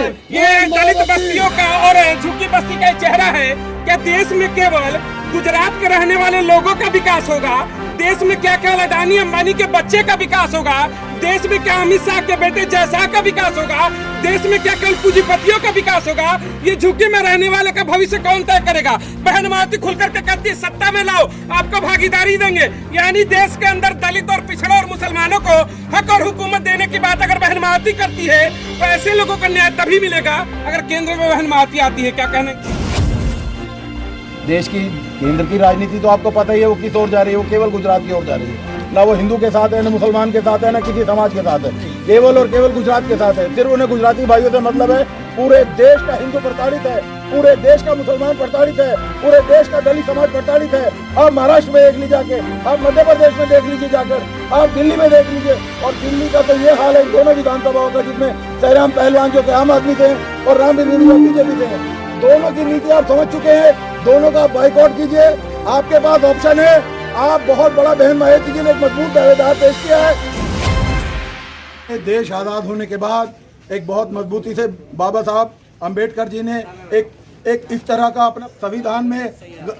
ये दलित बस्तियों का और झुग्गी बस्ती का चेहरा है। क्या देश में केवल गुजरात के रहने वाले लोगों का विकास होगा? देश में क्या केवल अडानी अंबानी के बच्चे का विकास होगा? देश में क्या अमित शाह के बेटे जय शाह का विकास होगा? देश में क्या केवल पूंजीपतियों का विकास होगा? ये झुग्गी में रहने वाले का भविष्य कौन तय करेगा? बहन मायावती खुलकर के कहती है सत्ता में लाओ, आपको भागीदारी देंगे। यानी देश के अंदर दलित और पिछड़ों और मुसलमानों को हक और हुकूमत देने की बात अगर बहन मायावती करती है तो ऐसे लोगों को न्याय तभी मिलेगा अगर केंद्र में बहन मायावती आती है। क्या कहने? देश की केंद्र की राजनीति तो आपको पता ही है वो किस ओर जा रही है। वो केवल गुजरात की ओर जा रही है। ना वो हिंदू के साथ है, ना मुसलमान के साथ है, ना किसी समाज के साथ है। केवल और केवल गुजरात के साथ है। सिर्फ उन्हें गुजराती भाइयों से मतलब है। पूरे देश का हिंदू प्रताड़ित है, पूरे देश का मुसलमान प्रताड़ित है, पूरे देश का दलित समाज प्रताड़ित है। आप महाराष्ट्र में देख लीजिए जाके, आप मध्य प्रदेश में देख लीजिए जाकर, आप दिल्ली में देख लीजिए। और दिल्ली का तो ये हाल है दोनों विधानसभाओं का, जिसमें जयराम पहलवान जो कि आम आदमी थे और रामवीर जो बीजेपी थे, दोनों की नीति आप समझ चुके हैं। दोनों का बाइकआउट कीजिए, आपके पास ऑप्शन है। आप बहुत बड़ा बहन मायावती जी ने एक मजबूत दावेदार पेश किया है। देश आजाद होने के बाद एक बहुत मजबूती से बाबा साहब अंबेडकर जी ने एक इस तरह का अपना संविधान में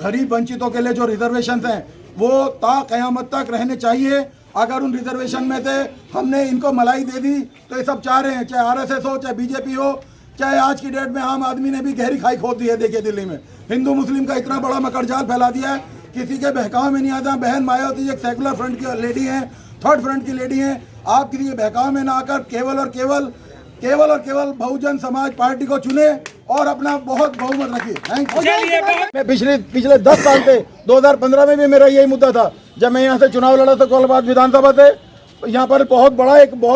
गरीब वंचितों के लिए जो रिजर्वेशन हैं वो ता कयामत तक रहने चाहिए। अगर उन रिजर्वेशन में से हमने इनको मलाई दे दी तो ये सब चाह रहे हैं, चाहे आरएसएस हो, चाहे बीजेपी हो, चाहे आज की डेट में आम आदमी ने भी गहरी खाई खोद दी है। देखिए दिल्ली में हिंदू मुस्लिम का इतना बड़ा मकड़जाल फैला दिया है, किसी के बहकाव में नहीं आता। बहन मायावती एक सेकुलर फ्रंट की लेडी हैं, थर्ड फ्रंट की लेडी हैं। आप किसी के बहकाव में ना आकर केवल और केवल बहुजन समाज पार्टी को चुने और अपना बहुत बहुमत रखिए। Thank you. मैं पिछले 10 साल से 2015 में भी मेरा यही मुद्दा था। जब मैं यहाँ से चुनाव लड़ा था कोलकाता विधानसभा से, यहाँ पर बहुत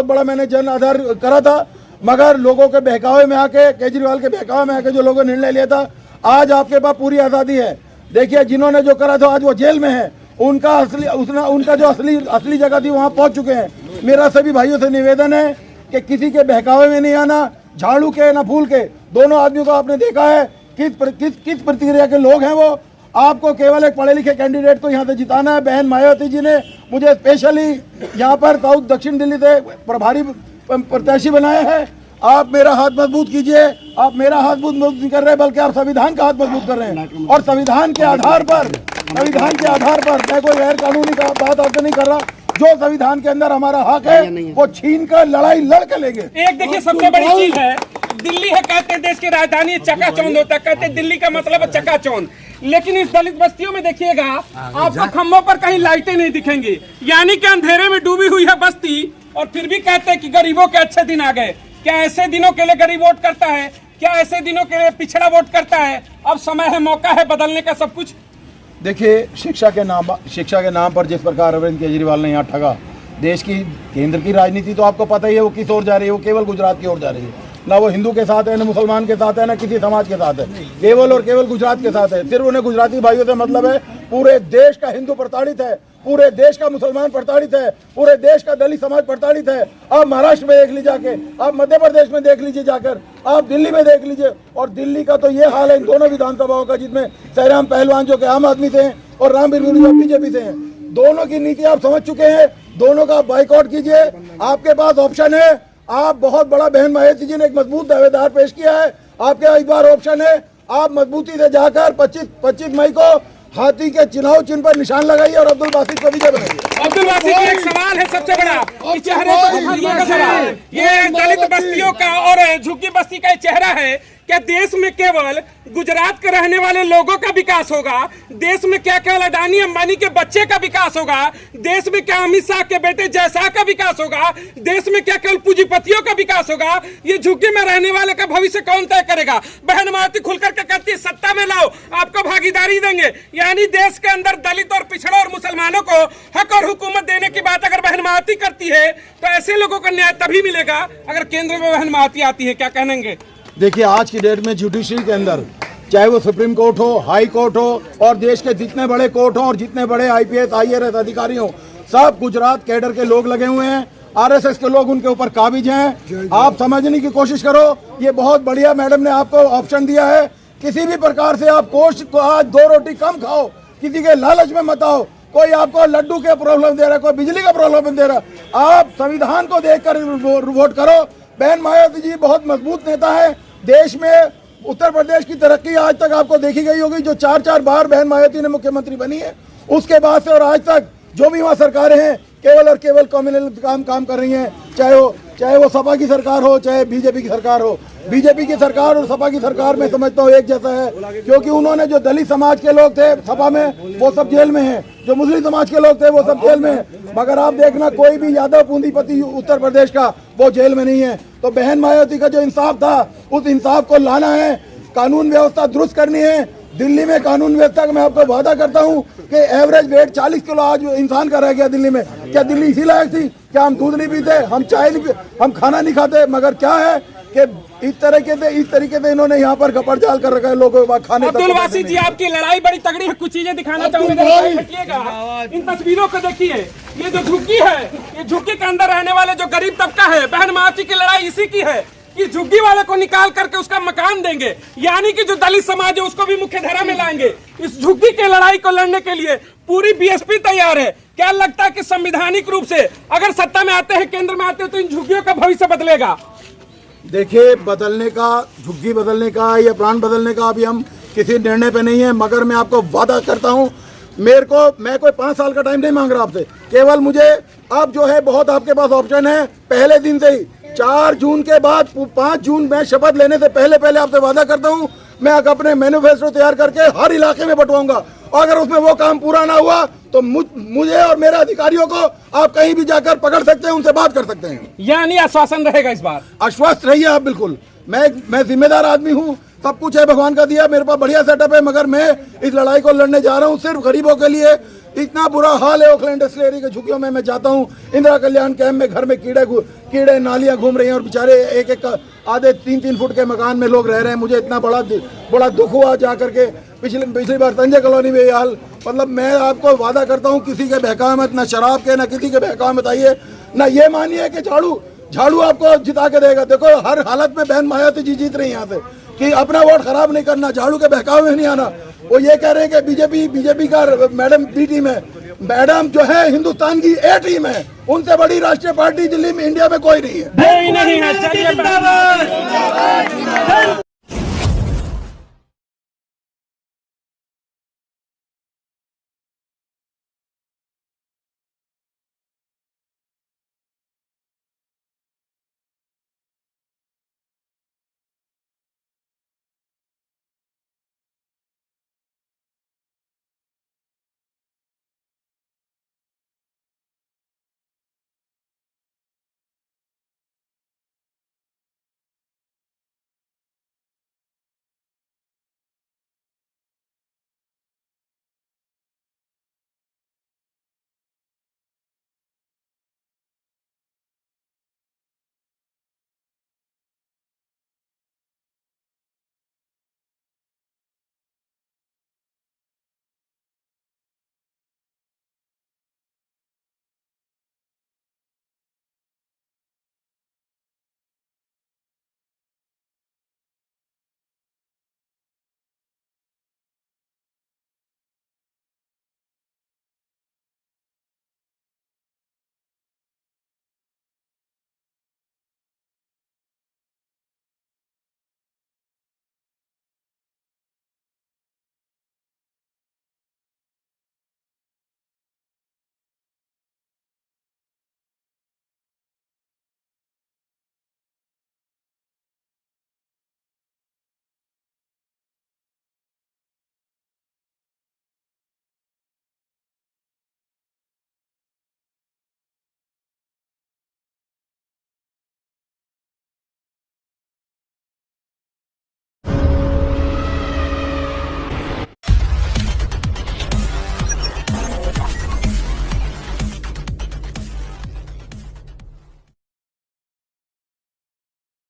बड़ा मैंने जन आधार करा था। मगर लोगों के बहकावे में आके, केजरीवाल के बहकावे में आके जो लोगों ने निर्णय लिया था, आज आपके पास पूरी आज़ादी है। देखिए जिन्होंने जो करा था आज वो जेल में है। उनका जो असली जगह थी वहाँ पहुँच चुके हैं। मेरा सभी भाइयों से निवेदन है कि किसी के बहकावे में नहीं आना। झाड़ू के ना फूल के दोनों आदमियों को आपने देखा है किस प्रतिक्रिया के लोग हैं वो। आपको केवल एक पढ़े लिखे कैंडिडेट को यहाँ से जिताना है। बहन मायावती जी ने मुझे स्पेशली यहाँ पर साउथ दक्षिण दिल्ली से प्रभारी प्रत्याशी बनाया है। आप मेरा हाथ मजबूत कीजिए। आप मेरा हाथ मजबूत नहीं कर रहे बल्कि आप संविधान का हाथ मजबूत कर रहे हैं। और संविधान के आधार पर मैं कोई गैर कानूनी का बात आपसे नहीं कर रहा। जो संविधान के अंदर हमारा हक है वो छीन कर लड़ाई लड़ के लेंगे। एक देखिए सबसे बड़ी चीज है, दिल्ली है कहते हैं देश की राजधानी, चकाचौंध होता है, कहते हैं दिल्ली का मतलब है चकाचौंध। लेकिन इस दलित बस्तियों में देखिएगा आपको खम्भों पर कहीं लाइटें नहीं दिखेंगी। यानी कि अंधेरे में डूबी हुई है बस्ती और फिर भी कहते हैं कि गरीबों के अच्छे दिन आ गए। क्या ऐसे दिनों के लिए गरीब वोट करता है? क्या ऐसे दिनों के लिए पिछड़ा वोट करता है? अब समय है, मौका है बदलने का सब कुछ। देखिए शिक्षा के नाम पर जिस प्रकार अरविंद केजरीवाल ने यहाँ ठगा, देश की केंद्र की राजनीति तो आपको पता ही है वो किस ओर जा रही है। वो केवल गुजरात की ओर जा रही है। ना वो हिंदू के साथ है, ना मुसलमान के साथ है, ना किसी समाज के साथ है। केवल और केवल गुजरात के साथ है। सिर्फ उन्हें गुजराती भाइयों से मतलब है। पूरे देश का हिंदू प्रताड़ित है, पूरे देश का मुसलमान प्रताड़ित है, पूरे देश का दलित समाज प्रताड़ित है। आप महाराष्ट्र में देख लीजिए जाके, आप मध्य प्रदेश में देख लीजिए जाकर, आप दिल्ली में देख लीजिए। और दिल्ली का तो ये हाल है इन दोनों विधानसभाओं का, जिसमें जयराम पहलवान जो कि आम आदमी थे और रामवीर जो बीजेपी से हैं। दोनों की नीति आप समझ चुके हैं। दोनों का बाइकआउट कीजिए, आपके पास ऑप्शन है। आप बहुत बड़ा बहन मायावती जी ने एक मजबूत दावेदार पेश किया है। आपके एक बार ऑप्शन है, आप मजबूती से जाकर 25 मई को हाथी के चुनाव चिन्ह पर निशान लगाइए और अब्दुल बासित को विजय बनाइए। अब्दुल बासित एक सवाल है सबसे बड़ा, चेहरे का सवाल। ये दलित बस्तियों का और झुग्गी बस्ती का चेहरा है। क्या देश में केवल गुजरात के रहने वाले लोगों का विकास होगा? देश में क्या केवल अडानी अंबानी के बच्चे का विकास होगा? देश में क्या अमित शाह के बेटे जय शाह का विकास होगा? देश में क्या केवल पूंजीपतियों का विकास होगा? ये झुग्गी में रहने वाले का भविष्य कौन तय करेगा? बहन मायावती खुलकर के कहती है सत्ता में लाओ, आपको भागीदारी देंगे। यानी देश के अंदर दलित और पिछड़ों और मुसलमानों को हक और हुकूमत देने की बात अगर बहन मायावती करती है तो ऐसे लोगों को न्याय तभी मिलेगा अगर केंद्र में बहन मायावती आती है। क्या कहेंगे? देखिए आज की डेट में जुडिशरी के अंदर चाहे वो सुप्रीम कोर्ट हो, हाई कोर्ट हो और देश के जितने बड़े कोर्ट हो और जितने बड़े आईपीएस आईआरएस अधिकारी हो, सब गुजरात कैडर के लोग लगे हुए हैं। आरएसएस के लोग उनके ऊपर काबिज हैं। आप समझने की कोशिश करो। ये बहुत बढ़िया मैडम ने आपको ऑप्शन दिया है। किसी भी प्रकार से आप आज 2 रोटी कम खाओ, किसी के लालच में मत आओ। कोई आपको लड्डू के प्रॉब्लम दे रहा है, कोई बिजली का प्रॉब्लम दे रहा है। आप संविधान को देखकर वोट करो। बहन मायावती जी बहुत मजबूत नेता है। देश में उत्तर प्रदेश की तरक्की आज तक आपको देखी गई होगी, जो 4-4 बार बहन मायावती ने मुख्यमंत्री बनी है, उसके बाद से और आज तक जो भी वहाँ सरकारें हैं केवल और केवल कम्युनल काम कर रही हैं, चाहे वो सपा की सरकार हो, चाहे बीजेपी की सरकार हो। बीजेपी की सरकार और सपा की सरकार में समझता हूँ एक जैसा है, क्योंकि उन्होंने जो दलित समाज के लोग थे सपा में वो सब जेल में हैं, जो मुस्लिम समाज के लोग थे वो सब जेल में हैं, मगर आप देखना कोई भी यादव पूंजीपति उत्तर प्रदेश का वो जेल में नहीं है। तो बहन मायावती का जो इंसाफ था उस इंसाफ को लाना है, कानून व्यवस्था दुरुस्त करनी है। दिल्ली में कानून व्यवस्था का मैं आपको वादा करता हूं कि एवरेज वेट 40 किलो आज इंसान का रह गया दिल्ली में। क्या दिल्ली इसी लायक थी? क्या हम दूध नहीं पीते, हम चाय नहीं हम खाना नहीं खाते? मगर क्या है कि इस तरीके से इन्होंने यहाँ पर गपर जाल कर रखा है लोगों को खाने। अब्दुल वासी जी, आपकी लड़ाई बड़ी तगड़ी है, कुछ चीजें दिखाना चाहूंगा। इन तस्वीरों को देखिए, ये जो झुग्गी है, ये झुग्गी के अंदर रहने वाले जो गरीब तबका है, बहन मायावती की लड़ाई इसी की है कि झुग्गी वाले को निकाल करके उसका मकान देंगे, यानी कि जो दलित समाज है उसको भी मुख्य धारा में लाएंगे। इस झुग्गी के लड़ाई को लड़ने के लिए पूरी बीएसपी तैयार है। क्या लगता है कि संवैधानिक रूप से अगर सत्ता में आते हैं, केंद्र में आते हैं, तो इन झुग्गियों का भविष्य बदलेगा? देखिए, बदलने का, झुग्गी बदलने का या प्राण बदलने का अभी हम किसी निर्णय पे नहीं है, मगर मैं आपको वादा करता हूँ, मैं कोई 5 साल का टाइम नहीं मांग रहा आपसे, केवल मुझे अब जो है बहुत आपके पास ऑप्शन है। पहले दिन से ही 4 जून के बाद 5 जून में शपथ लेने से पहले आपसे वादा करता हूँ, मैं अपने मैनिफेस्टो तैयार करके हर इलाके में बंटवाऊंगा, और अगर उसमें वो काम पूरा ना हुआ तो मुझे और मेरे अधिकारियों को आप कहीं भी जाकर पकड़ सकते हैं, उनसे बात कर सकते हैं। यानी आश्वासन रहेगा इस बार? आश्वस्त रहिए आप बिल्कुल। मैं जिम्मेदार आदमी हूँ, सब कुछ है भगवान का दिया, मेरे पास बढ़िया सेटअप है, मगर मैं इस लड़ाई को लड़ने जा रहा हूँ सिर्फ गरीबों के लिए। इतना बुरा हाल है ओकलैंड डिस्टिलरी के झुग्गियों में, मैं जाता हूँ इंदिरा कल्याण कैंप में, घर में कीड़े नालियाँ घूम रही हैं और बेचारे एक आधे 3-3 फुट के मकान में लोग रह रहे हैं। मुझे इतना बड़ा दुख हुआ जा करके। पिछली बार संजय कॉलोनी में ये हाल, मतलब मैं आपको वादा करता हूँ किसी के बहकावे मत, ना शराब के ना किसी के बहकावे मत आइए, ना ये मानिए कि झाड़ू आपको जिता के देगा। देखो हर हालत में बहन मायावती जी जीत रही है यहाँ से, कि अपना वोट खराब नहीं करना, झाड़ू के बहकावे में नहीं आना। वो ये कह रहे हैं कि बीजेपी का मैडम बी टीम है, मैडम जो है हिंदुस्तान की ए टीम है, उनसे बड़ी राष्ट्रीय पार्टी दिल्ली में इंडिया में कोई नहीं है। नहीं है। चलिए